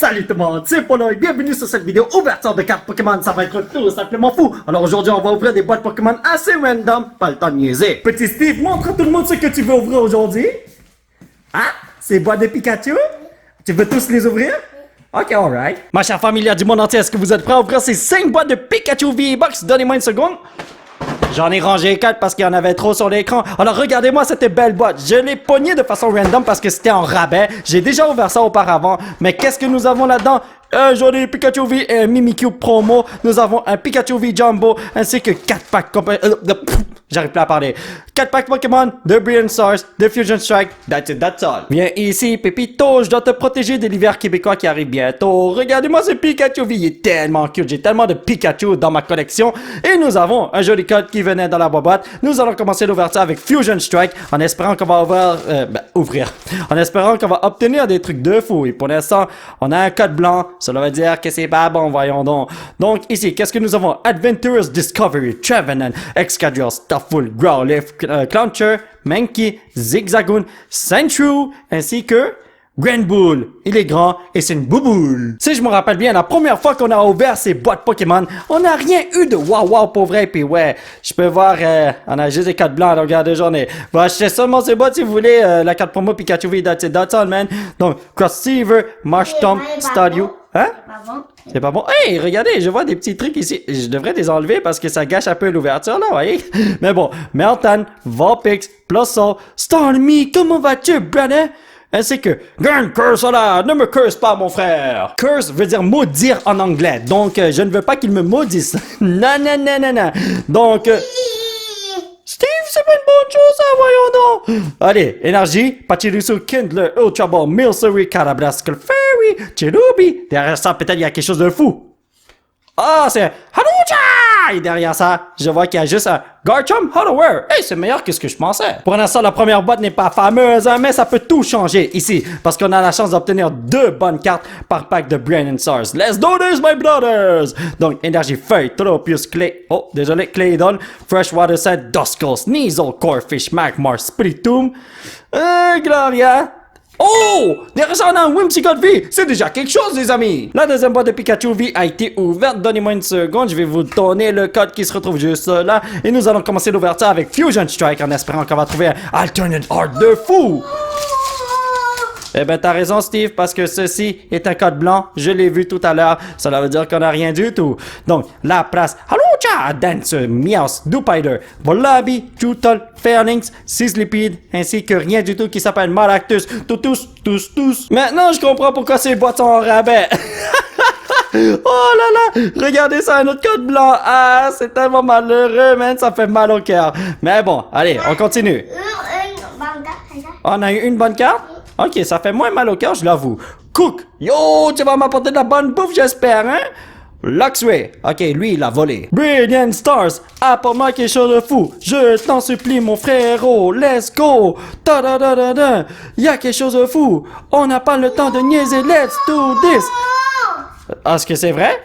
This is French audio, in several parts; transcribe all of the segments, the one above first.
Salut tout le monde, c'est Polo et bienvenue sur cette vidéo ouverture de cartes Pokémon, ça va être tout simplement fou. Alors aujourd'hui on va ouvrir des boîtes Pokémon assez random, pas le temps de niaiser. Petit Steve, montre à tout le monde ce que tu veux ouvrir aujourd'hui. Ah, ces boîtes de Pikachu? Tu veux tous les ouvrir? Ok, alright. Ma chère familia du monde entier, est-ce que vous êtes prêts à ouvrir ces 5 boîtes de Pikachu V-Box? Donnez-moi une seconde. J'en ai rangé 4 parce qu'il y en avait trop sur l'écran. Alors regardez-moi cette belle boîte. Je l'ai pognée de façon random parce que c'était en rabais. J'ai déjà ouvert ça auparavant. Mais qu'est-ce que nous avons là-dedans? J'en ai Pikachu V et un Mimikyu promo. Nous avons un Pikachu V Jumbo ainsi que 4 packs j'arrive plus à parler. 4 packs Pokémon, de Brilliant Stars, de Fusion Strike, that's it, that's all. Viens ici, Pépito, je dois te protéger de l'hiver québécois qui arrive bientôt. Regardez-moi ce Pikachu V, il est tellement cute. J'ai tellement de Pikachu dans ma collection. Et nous avons un joli code qui venait dans la boîte. Nous allons commencer l'ouverture avec Fusion Strike en espérant qu'on va ouvrir. En espérant qu'on va obtenir des trucs de fou. Et pour l'instant, on a un code blanc. Cela veut dire que c'est pas bon, voyons donc. Donc ici, qu'est-ce que nous avons? Adventurous Discovery, Trevenant, Excadrill, Stufful, Growlithe, Clauncher, Mankey, Zigzagoon, Sandshrew, ainsi que Granbull. Il est grand et c'est une bouboule. Si je me rappelle bien, la première fois qu'on a ouvert ces boîtes Pokémon, on n'a rien eu de wow pour vrai. Puis ouais, je peux voir, on a juste des cartes blancs à longueur de journée. Vous achetez seulement ces boîtes si vous voulez la carte promo Pikachu V, that's all, man. Donc, Crossseaver, Marshtomp, Staryu. Hein? C'est pas bon. Hey, regardez, je vois des petits trucs ici. Je devrais les enlever parce que ça gâche un peu l'ouverture, là, voyez? Mais bon, Meltan, Vulpix, Plusle, Starmie, comment vas-tu, brother? Ainsi que Grand Curse là, ne me curse pas mon frère. Curse veut dire maudire en anglais, donc je ne veux pas qu'il me maudisse. Non. Donc Steve, c'est pas une bonne chose, ça, voyons donc. Allez, énergie, Pachirisu, Kindler, Ultra Ball, Milcery, Carabrascal, Fairy, Cherubi. Derrière ça, peut-être il y a quelque chose de fou. Ah, c'est Haruja! Et derrière ça, je vois qu'il y a juste un Garchomp Hardware. Hey, c'est meilleur que ce que je pensais. Pour l'instant, la première boîte n'est pas fameuse, hein, mais ça peut tout changer ici. Parce qu'on a la chance d'obtenir 2 bonnes cartes par pack de Brilliant Stars. Let's do this, my brothers! Donc, énergie feuille, Tropius, Clay. Oh, désolé, Claydon, Freshwater Set, Duskull, Sneasel, Corfish, Magmar, Spiritomb, Gloria. Oh! Derrière ça, on a un Whimsicott V! C'est déjà quelque chose, les amis! La deuxième boîte de Pikachu V a été ouverte. Donnez-moi une seconde, je vais vous donner le code qui se retrouve juste là. Et nous allons commencer l'ouverture avec Fusion Strike en espérant qu'on va trouver un alternate art de fou! Eh ben, t'as raison, Steve, parce que ceci est un code blanc. Je l'ai vu tout à l'heure. Cela veut dire qu'on n'a rien du tout. Donc, la place Halucha, Dancer, Meowth, Dupiter, Volabby, Chewtle, Fairlynx, Sizzlipede, ainsi que rien du tout qui s'appelle Maractus. Tous. Maintenant, je comprends pourquoi ces boîtes sont en rabais. Oh là là, regardez ça, un autre code blanc. Ah, c'est tellement malheureux, man, ça fait mal au cœur. Mais bon, allez, on continue. On a eu une bonne carte? Ok, ça fait moins mal au cœur, je l'avoue. Cook, yo, tu vas m'apporter de la bonne bouffe, j'espère, hein? Luxray, ok, lui, il a volé. Brilliant Stars, apporte-moi quelque chose de fou. Je t'en supplie, mon frérot, let's go. Ta-da-da-da-da, y a quelque chose de fou. On n'a pas le temps de niaiser, let's do this. Est-ce que c'est vrai?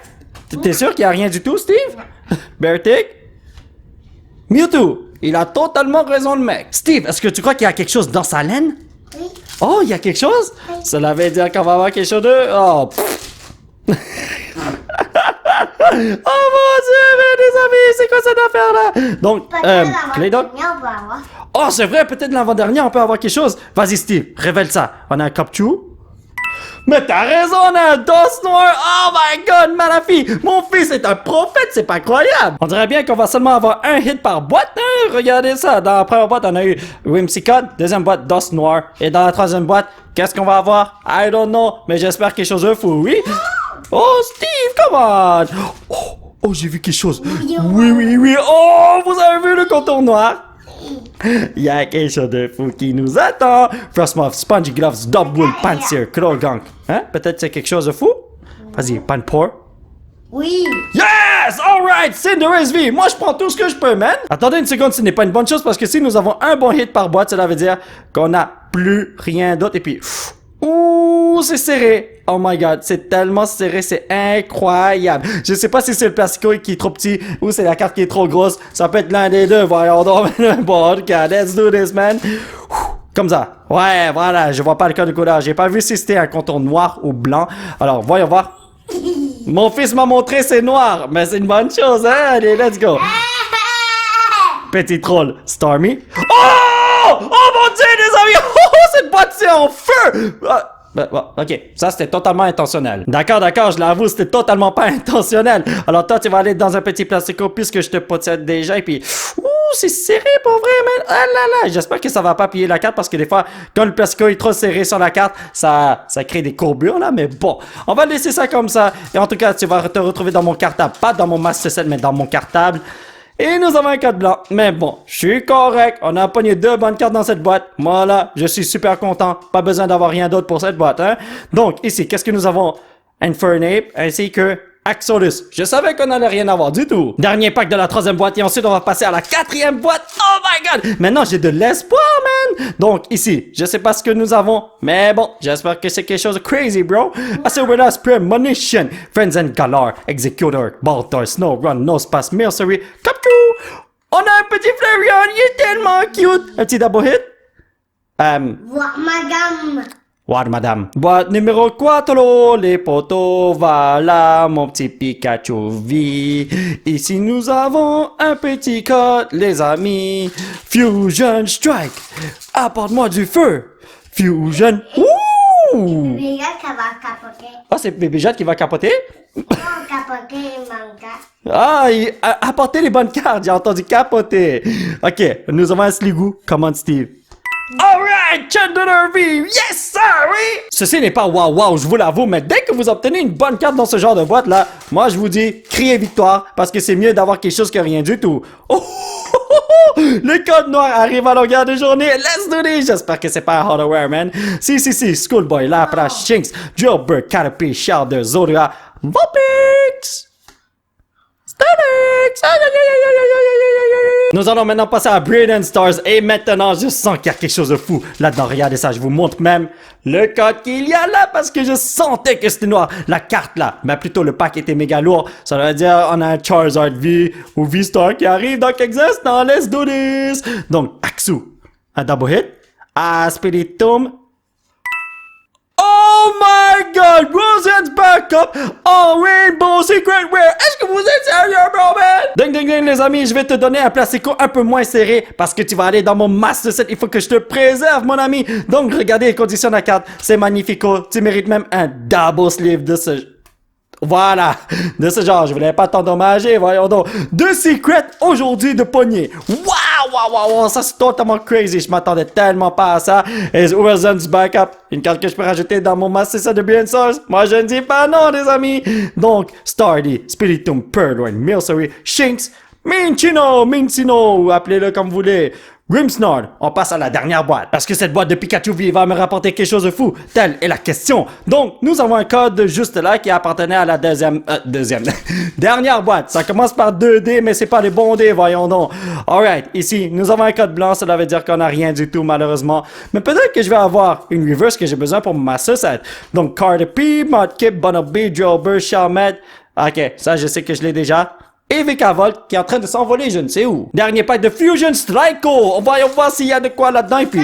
T'es sûr qu'il n'y a rien du tout, Steve? Beartic? Mewtwo, il a totalement raison, le mec. Steve, est-ce que tu crois qu'il y a quelque chose dans sa laine? Oui. Oh, il y a quelque chose? Cela veut dire qu'on va avoir quelque chose de... Oh, oh mon Dieu, mes amis, c'est quoi cette affaire-là? Donc, Claydon? Oh, c'est vrai, peut-être l'avant-dernier, on peut avoir quelque chose. Vas-y, Steve, révèle ça. On a un Copchu? Mais t'as raison, on a un Dusknoir! Oh my god, Malafi! Mon fils est un prophète, c'est pas croyable! On dirait bien qu'on va seulement avoir un hit par boîte, hein? Regardez ça! Dans la première boîte, on a eu Whimsicott, deuxième boîte, Dusknoir, et dans la troisième boîte, qu'est-ce qu'on va avoir? I don't know, mais j'espère quelque chose de fou, oui? Oh, Steve, come on! Oh, j'ai vu quelque chose! Oui! Oh, vous avez vu le contour noir? Il y a quelque chose de fou qui nous attend. Frostmoth, Spongy Gloves, Double, Pansear, Krogunk. Hein? Peut-être c'est quelque chose de fou? Vas-y, Panpour. Oui! Yes! Alright! Cinderace V! Moi, je prends tout ce que je peux, man! Attendez une seconde, ce n'est pas une bonne chose parce que si nous avons un bon hit par boîte, cela veut dire qu'on n'a plus rien d'autre et puis... Ouh, c'est serré! Oh my god, c'est tellement serré, c'est incroyable! Je sais pas si c'est le plastico qui est trop petit ou c'est la carte qui est trop grosse. Ça peut être l'un des deux, voyons donc. Bon, ok, let's do this, man! Comme ça. Ouais, voilà, je vois pas le code de couleur. J'ai pas vu si c'était un contour noir ou blanc. Alors, voyons voir. Mon fils m'a montré c'est noir, mais c'est une bonne chose, hein? Allez, let's go. Petit troll, Stormy. Oh! Oh mon dieu, les amis! Oh, cette boîte, c'est en feu! Ok, ça c'était totalement intentionnel. D'accord, je l'avoue, c'était totalement pas intentionnel. Alors toi, tu vas aller dans un petit plastico puisque je te possède déjà et puis... Ouh, c'est serré pour vrai, man. Ah là là, j'espère que ça va pas piller la carte parce que des fois, quand le plastico est trop serré sur la carte, ça crée des courbures là, mais bon. On va laisser ça comme ça. Et en tout cas, tu vas te retrouver dans mon cartable. Pas dans mon Master 7, mais dans mon cartable. Et nous avons un code blanc. Mais bon, je suis correct. On a pogné 2 bonnes cartes dans cette boîte. Voilà, je suis super content. Pas besoin d'avoir rien d'autre pour cette boîte, hein. Donc, ici, qu'est-ce que nous avons? Infernape, ainsi que Axolus. Je savais qu'on n'allait rien avoir du tout. Dernier pack de la 3e boîte et ensuite on va passer à la 4e boîte. Oh my god! Maintenant j'ai de l'espoir, man! Donc ici, je sais pas ce que nous avons, mais bon, j'espère que c'est quelque chose de crazy, bro. Assurance, Premonition, Friends and Galar, Executor, Baltar, Snowrun, Nosepass, Mercery, Capcoo! On a un petit Flareon, il est tellement cute! Un petit double hit? Madame. Ouais, madame. Boîte numéro 4, les poteaux, voilà, mon petit Pikachu vit. Ici, nous avons un petit code, les amis. Fusion Strike. Apporte-moi du feu. Fusion. Ouh! Regarde, ça va capoter. Ah, c'est Bébé Jade qui va capoter? Non, capoter, manga. Ah, apporter les bonnes cartes, j'ai entendu capoter. Ok, nous avons un Sligoo. Commande Steve. Alright, Chandler V, yes sir, oui! Ceci n'est pas wow, je vous l'avoue, mais dès que vous obtenez une bonne carte dans ce genre de boîte là, moi je vous dis, criez victoire, parce que c'est mieux d'avoir quelque chose que rien du tout. Oh, le code noir arrive à longueur de journée, let's do this! J'espère que c'est pas un hardware, man. Si, Schoolboy, Lapras, Shinx, Jailbird, Caterpie, Shellder, Zoria, Vulpix! Nous allons maintenant passer à Brilliant Stars et maintenant je sens qu'il y a quelque chose de fou là-dedans. Regardez ça, je vous montre même le code qu'il y a là parce que je sentais que c'était noir. La carte là, mais plutôt le pack était méga lourd. Ça veut dire on a un Charizard V ou V-Star qui arrive dans quelques instants. Let's do this! Donc Axu, un double hit. Spiritomb. Oh my god, Roseanne's backup! Oh, Rainbow Secret Rare! Est-ce que vous êtes sérieux, bro, man? Ding, les amis, je vais te donner un plastico un peu moins serré parce que tu vas aller dans mon Master 7. Il faut que je te préserve, mon ami. Donc, regardez les conditions de la carte. C'est magnifico. Tu mérites même un double sleeve de ce... Voilà, de ce genre, je voulais pas t'endommager, voyons donc. 2 secrets aujourd'hui de poignée. Wow, ça c'est totalement crazy, je m'attendais tellement pas à ça. Et Urzon's Backup, une carte que je peux rajouter dans mon Master Set de Bien Source. Moi je ne dis pas non, les amis. Donc, Stardy, Spiritomb, Purloin, Milcery, Shinx, Minccino, appelez-le comme vous voulez. Grimmsnarl, on passe à la dernière boîte. Parce que cette boîte de Pikachu V va me rapporter quelque chose de fou. Telle est la question. Donc, nous avons un code juste là qui appartenait à la deuxième dernière boîte. Ça commence par 2D, mais c'est pas les bons dés, voyons donc. Alright, ici, nous avons un code blanc. Cela veut dire qu'on n'a rien du tout, malheureusement. Mais peut-être que je vais avoir une reverse que j'ai besoin pour ma Set. Donc, Caterpie, Mudkip, Bunnelby, Drillbur, Shelmet. Ok, ça, je sais que je l'ai déjà. Et Vikavolt qui est en train de s'envoler je ne sais où. Dernier pack de Fusion Strike. On va voir s'il y a de quoi là-dedans et puis...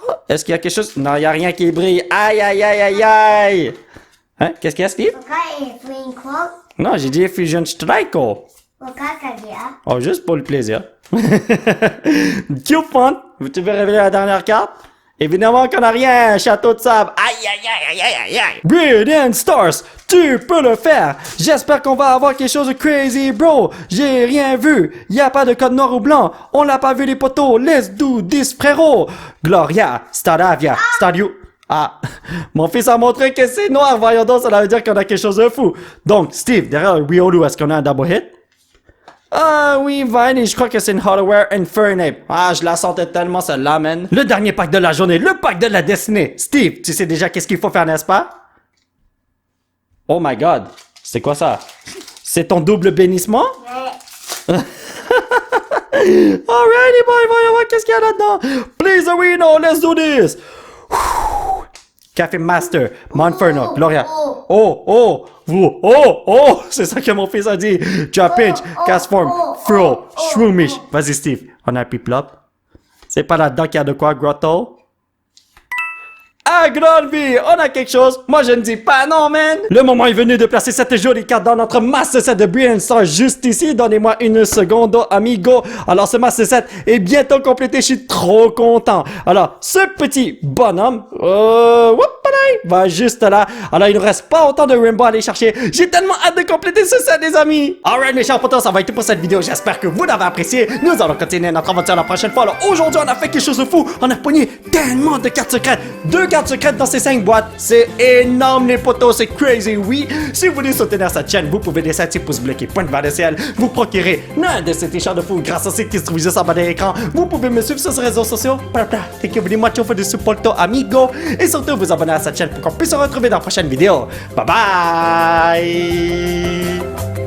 Oh, est-ce qu'il y a quelque chose? Non, il n'y a rien qui brille. Aïe. Hein? Qu'est-ce qu'il y a, Steve? Non, j'ai dit Fusion Strike. Oh, juste pour le plaisir. Cupont, tu veux révéler la dernière carte? Évidemment qu'on n'a rien, château de sable. Aïe. Brilliant Stars, tu peux le faire. J'espère qu'on va avoir quelque chose de crazy, bro. J'ai rien vu. Y a pas de code noir ou blanc. On l'a pas vu les poteaux. Let's do this, frérot. Gloria, Staravia, Stadio. Ah, mon fils a montré que c'est noir. Voyons donc, ça veut dire qu'on a quelque chose de fou. Donc, Steve, derrière le Riolu, est-ce qu'on a un double hit? Ah oui, Vine, et je crois que c'est une Hardware Infernape. Ah, je la sentais tellement, celle-là, man. Le dernier pack de la journée, le pack de la destinée. Steve, tu sais déjà qu'est-ce qu'il faut faire, n'est-ce pas? Oh my god, c'est quoi ça? C'est ton double bénissement? Alrighty, boy, voyons voir qu'est-ce qu'il y a là-dedans. Please, Areno, let's do this. Café Master, Monferno, Gloria. Oh, c'est ça que mon fils a dit. Trapinch, Castform, Fro, Shroomish. Vas-y, Steve, on a un Piplup. C'est pas là-dedans qu'il y a de quoi, Grotto? Ah, Grolby, on a quelque chose. Moi, je ne dis pas non, man. Le moment est venu de placer cette jolie carte dans notre Master Set de Brain Star juste ici. Donnez-moi une seconde, amigo. Alors, ce Master Set est bientôt complété. Je suis trop content. Alors, ce petit bonhomme, va juste là. Alors, il ne reste pas autant de Rainbow à aller chercher. J'ai tellement hâte de compléter ce set, les amis. Alright, mes chers potos, ça va être tout pour cette vidéo. J'espère que vous l'avez apprécié. Nous allons continuer notre aventure la prochaine fois. Alors, aujourd'hui, on a fait quelque chose de fou. On a pogné tellement de cartes secrètes. 2 cartes secrètes dans ces 5 boîtes. C'est énorme, les potos. C'est crazy, oui. Si vous voulez soutenir cette chaîne, vous pouvez laisser un petit pouce bleu qui pointe vers le ciel. Vous procurer l'un de ces t-shirts de fou grâce à site qui se trouve juste en bas de l'écran. Vous pouvez me suivre sur les réseaux sociaux. Thank you very much for the support, amigo. Et surtout, vous abonner à cette chaîne pour qu'on puisse se retrouver dans la prochaine vidéo. Bye bye!